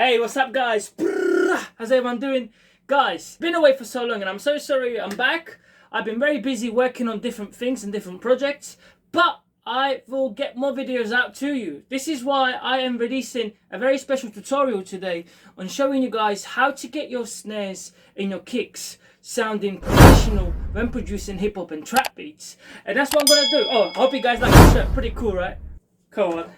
Hey, what's up guys? How's everyone doing? Guys, been away for so long and I'm so sorry. I'm back. I've been very busy working on different things and different projects, but I will get more videos out to you. This is why I am releasing a very special tutorial today on showing you guys how to get your snares and your kicks sounding professional when producing hip hop and trap beats. And that's what I'm gonna do. Oh, I hope you guys like my shirt. Pretty cool, right? Come on.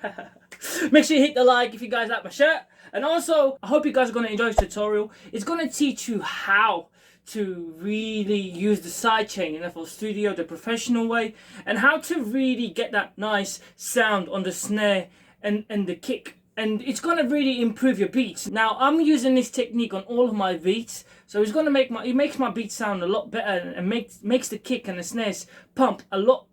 Make sure you hit the like if you guys like my shirt. And also, I hope you guys are going to enjoy this tutorial. It's going to teach you how to really use the sidechain in FL Studio the professional way, and how to really get that nice sound on the snare and the kick. And it's going to really improve your beats. Now, I'm using this technique on all of my beats, so it's going to make it makes my beats sound a lot better and makes the kick and the snares pump a lot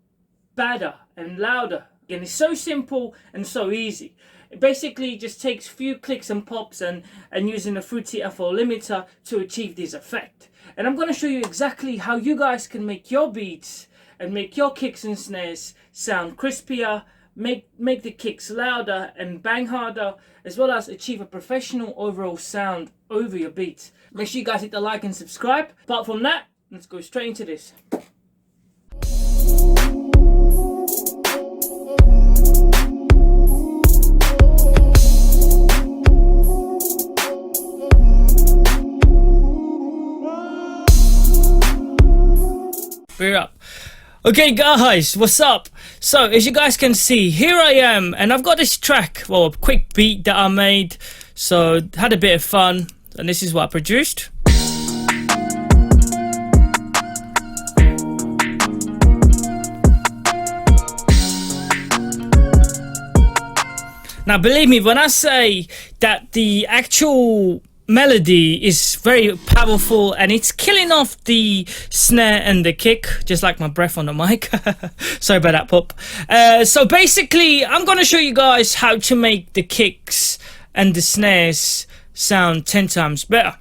better and louder. And it's so simple and so easy. It basically just takes a few clicks and pops and using a fruity FL limiter to achieve this effect. And I'm going to show you exactly how you guys can make your beats and make your kicks and snares sound crispier, make the kicks louder and bang harder, as well as achieve a professional overall sound over your beats. Make sure you guys hit the like and subscribe. Apart from that, let's go straight into this. We're up. Okay guys, what's up? So as you guys can see, here I am and I've got this track, well, a quick beat that I made, so had a bit of fun, and this is what I produced. Now believe me when I say that the actual melody is very powerful and it's killing off the snare and the kick, just like my breath on the mic. Sorry about that, pop. So basically I'm gonna show you guys how to make the kicks and the snares sound 10 times better.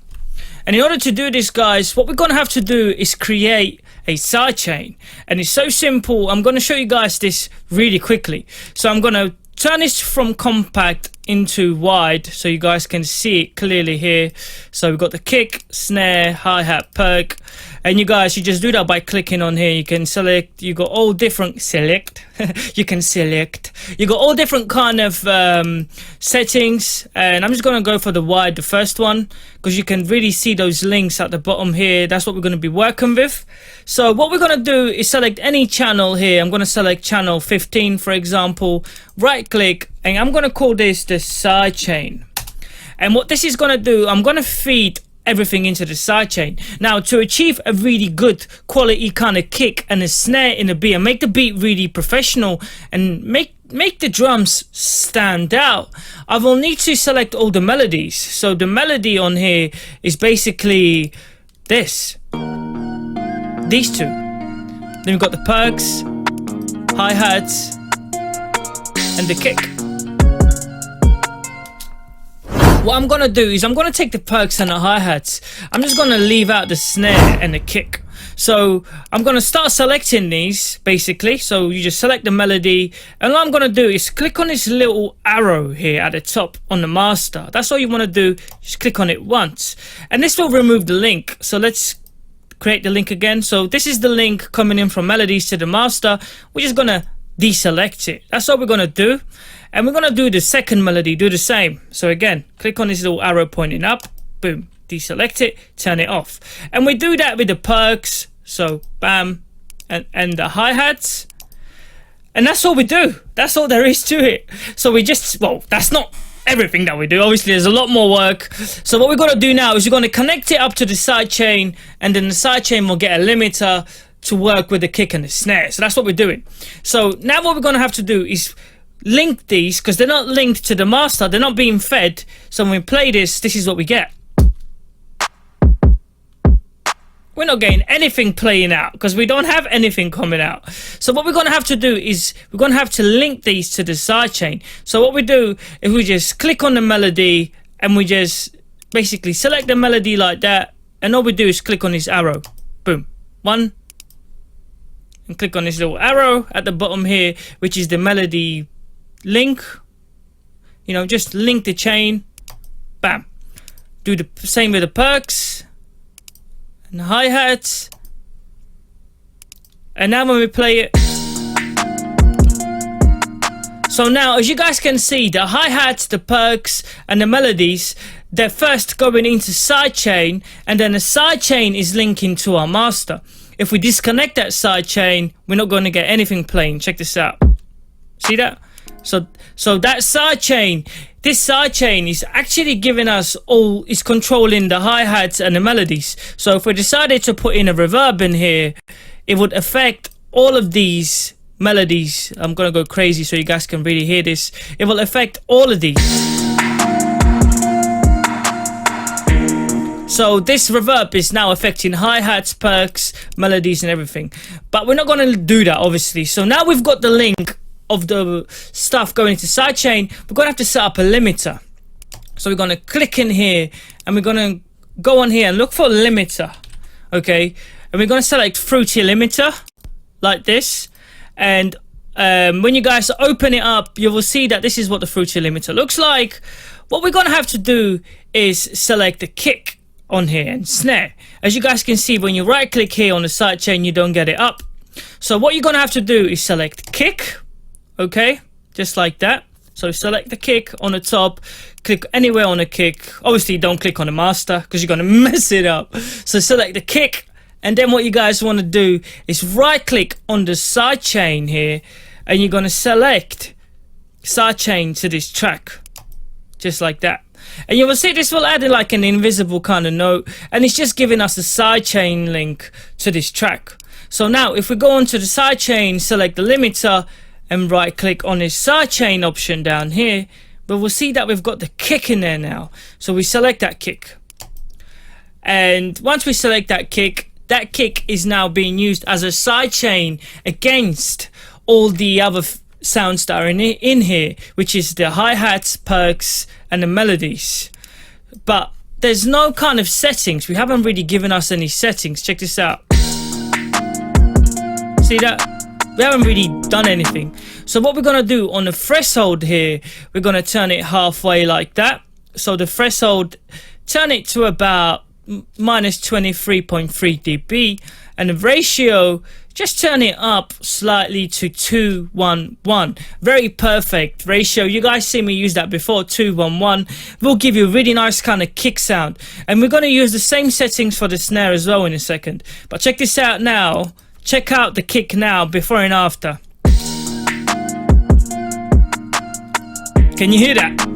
And in order to do this, guys, what we're gonna have to do is create a sidechain, and it's so simple. I'm gonna show you guys this really quickly. So I'm gonna turn this from compact into wide so you guys can see it clearly here. So we've got the kick, snare, hi-hat, perk, and you guys, you just do that by clicking on here. You can select, you got all different you got all different kind of settings, and I'm just going to go for the wide, the first one, because you can really see those links at the bottom here. That's what we're going to be working with. So what we're going to do is select any channel here. I'm going to select channel 15 for example, right click, and I'm going to call this the sidechain. And what this is going to do, I'm going to feed everything into the sidechain. Now to achieve a really good quality kind of kick and a snare in the beat and make the beat really professional and make the drums stand out, I will need to select all the melodies. So the melody on here is basically these two. Then we've got the perks, hi-hats and the kick. What I'm gonna do is I'm gonna take the perks and the hi-hats. I'm just gonna leave out the snare and the kick. So I'm gonna start selecting these basically. So you just select the melody, and what I'm gonna do is click on this little arrow here at the top on the master. That's all you wanna do. Just click on it once, and this will remove the link. So let's create the link again. So this is the link coming in from melodies to the master. We're just gonna deselect it. That's all we're gonna do. And we're gonna do the second melody, do the same. So again, click on this little arrow pointing up, boom, deselect it, turn it off. And we do that with the perks, so bam, and the hi-hats. And that's all we do. That's all there is to it. So we just, well, that's not everything that we do. Obviously, there's a lot more work. So what we're gonna do now is we're gonna connect it up to the sidechain, and then the sidechain will get a limiter to work with the kick and the snare. So that's what we're doing. So now what we're gonna have to do is link these, because they're not linked to the master, they're not being fed. So when we play this is what we get. We're not getting anything playing out because we don't have anything coming out. So what we're going to have to do is we're going to have to link these to the sidechain. So what we do is we just click on the melody and we just basically select the melody like that, and all we do is click on this arrow, boom, one, and click on this little arrow at the bottom here, which is the melody link. You know, just link the chain, Bam. Do the same with the perks and the hi-hats. And now when we play it, so now as you guys can see, the hi-hats, the perks and the melodies, they're first going into sidechain, and then the sidechain is linking to our master. If we disconnect that sidechain, we're not going to get anything playing. Check this out. See that? So that sidechain, this sidechain is actually giving us all, is controlling the hi-hats and the melodies. So if we decided to put in a reverb in here, it would affect all of these melodies. I'm gonna go crazy so you guys can really hear this. It will affect all of these. So this reverb is now affecting hi-hats, perks, melodies and everything. But we're not gonna do that, obviously. So now we've got the link of the stuff going into sidechain, we're gonna have to set up a limiter. So we're gonna click in here and we're gonna go on here and look for a limiter. Okay, and we're gonna select Fruity Limiter like this. And when you guys open it up, you will see that this is what the Fruity Limiter looks like. What we're gonna have to do is select the kick on here and snare. As you guys can see, when you right click here on the sidechain, you don't get it up. So what you're gonna have to do is select kick, okay, just like that. So select the kick on the top, click anywhere on the kick. Obviously don't click on the master because you're gonna mess it up. So select the kick, and then what you guys want to do is right click on the sidechain here, and you're gonna select sidechain to this track, just like that. And you will see this will add in like an invisible kind of note, and it's just giving us a sidechain link to this track. So now if we go onto the sidechain, select the limiter and right click on this sidechain option down here, but we'll see that we've got the kick in there now. So we select that kick, and once we select that kick is now being used as a sidechain against all the other sounds that are in here, which is the hi-hats, perks and the melodies. But there's no kind of settings. We haven't really given us any settings. Check this out. See that? We haven't really done anything. So what we're gonna do on the threshold here, we're gonna turn it halfway like that. So the threshold, turn it to about minus 23.3 dB, and the ratio, just turn it up slightly to 2:1:1. Very perfect ratio. You guys see me use that before. 2:1:1 will give you a really nice kind of kick sound, and we're going to use the same settings for the snare as well in a second. But check this out now. Check out the kick now, before and after. Can you hear that?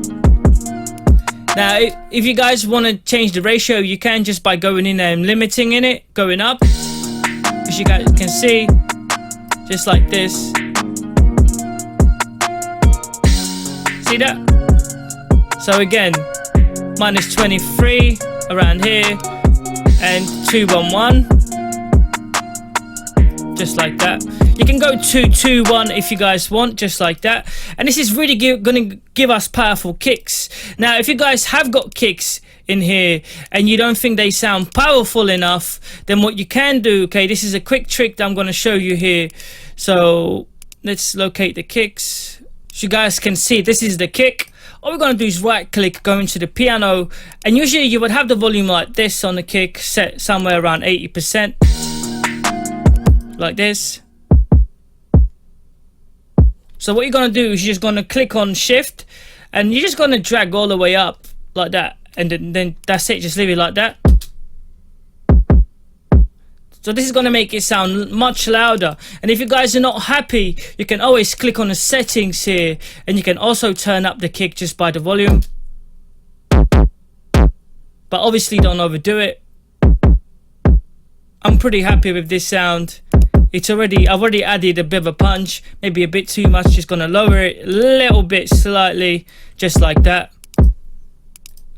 Now if you guys want to change the ratio, you can just by going in there and limiting in it, going up, as you guys can see, just like this. See that? So again, minus 23 around here, and 2:1:1, just like that. You can go 2:2:1 if you guys want, just like that. And this is really going to give us powerful kicks. Now if you guys have got kicks in here and you don't think they sound powerful enough, then what you can do, okay, this is a quick trick that I'm going to show you here. So let's locate the kicks. As you guys can see, this is the kick. All we're going to do is right click, go into the piano, and usually you would have the volume like this on the kick, set somewhere around 80%, like this. So what you're going to do is you're just going to click on shift, and you're just going to drag all the way up like that, and then that's it. Just leave it like that. So this is going to make it sound much louder. And if you guys are not happy, you can always click on the settings here, and you can also turn up the kick just by the volume. But obviously don't overdo it. I'm pretty happy with this sound. I've already added a bit of a punch, maybe a bit too much. Just gonna lower it a little bit slightly, just like that,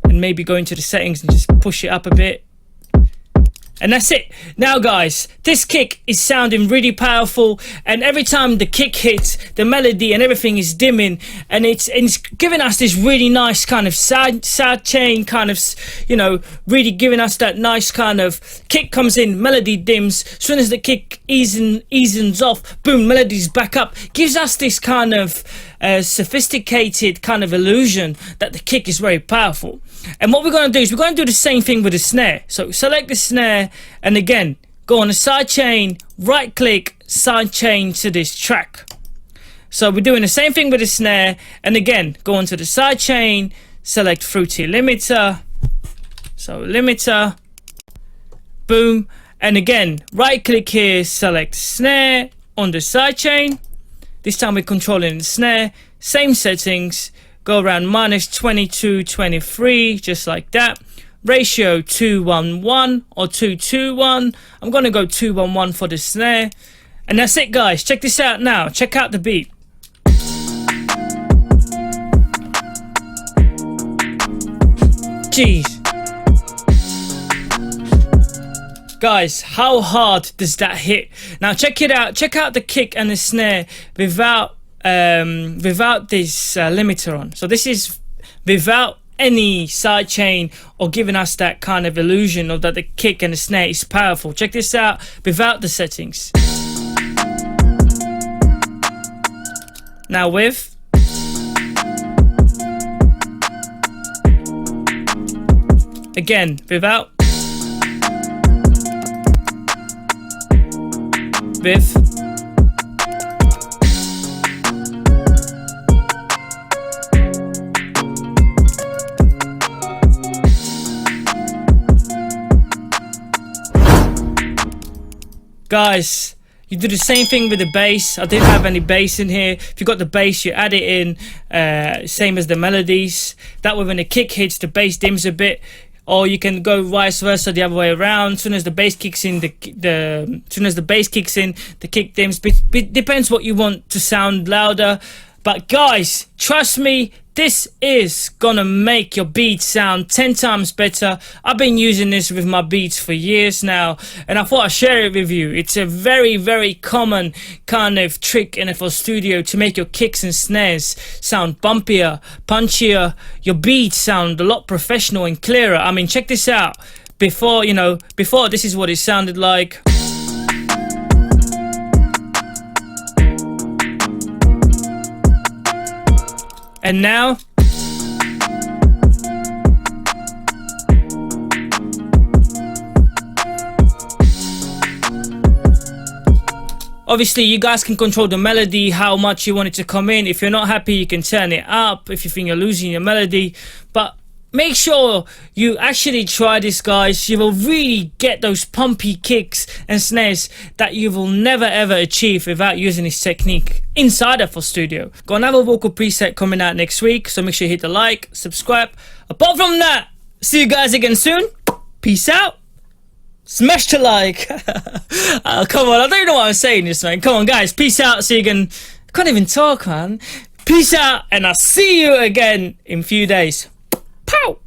and maybe go into the settings and just push it up a bit. And that's it. Now guys, this kick is sounding really powerful, and every time the kick hits, the melody and everything is dimming, and it's giving us this really nice kind of sidechain kind of, you know, really giving us that nice kind of kick comes in, melody dims, as soon as the kick eases off, boom, melody's back up. Gives us this kind of sophisticated kind of illusion that the kick is very powerful. And what we're going to do is we're going to do the same thing with the snare. So select the snare, and again go on the sidechain, right click, sidechain to this track. So we're doing the same thing with the snare, and again go onto the sidechain, select Fruity Limiter, so limiter, boom, and again right click here, select snare on the sidechain. This time we're controlling the snare, same settings, go around -22, 23, just like that. Ratio 2:1:1 or 2:2:1. I'm gonna go 2:1:1 for the snare. And that's it guys, check this out now, check out the beat. Jeez. Guys, how hard does that hit? Now check it out, check out the kick and the snare without this limiter on. So this is without any sidechain or giving us that kind of illusion of that the kick and the snare is powerful. Check this out without the settings. Now with, again without, with, guys, you do the same thing with the bass. I didn't have any bass in here. If you got the bass, you add it in, same as the melodies. That way when the kick hits, the bass dims a bit. Or you can go vice versa, the other way around. As soon as the bass kicks in, the kick dims. Depends what you want to sound louder. But guys, trust me, this is gonna make your beat sound 10 times better. I've been using this with my beats for years now, and I thought I'd share it with you. It's a very, very common kind of trick in FL Studio to make your kicks and snares sound bumpier, punchier, your beats sound a lot professional and clearer. I mean, check this out. Before this is what it sounded like. And now, obviously you guys can control the melody, how much you want it to come in. If you're not happy, you can turn it up if you think you're losing your melody. But make sure you actually try this, guys. You will really get those pumpy kicks and snares that you will never ever achieve without using this technique inside FL Studio. Got another vocal preset coming out next week, so make sure you hit the like, subscribe. Apart from that, see you guys again soon. Peace out. Smash the like. Oh, come on, I don't even know what I'm saying this, man. Come on, guys. Peace out. See you again. I can't even talk, man. Peace out, and I'll see you again in a few days. Pow!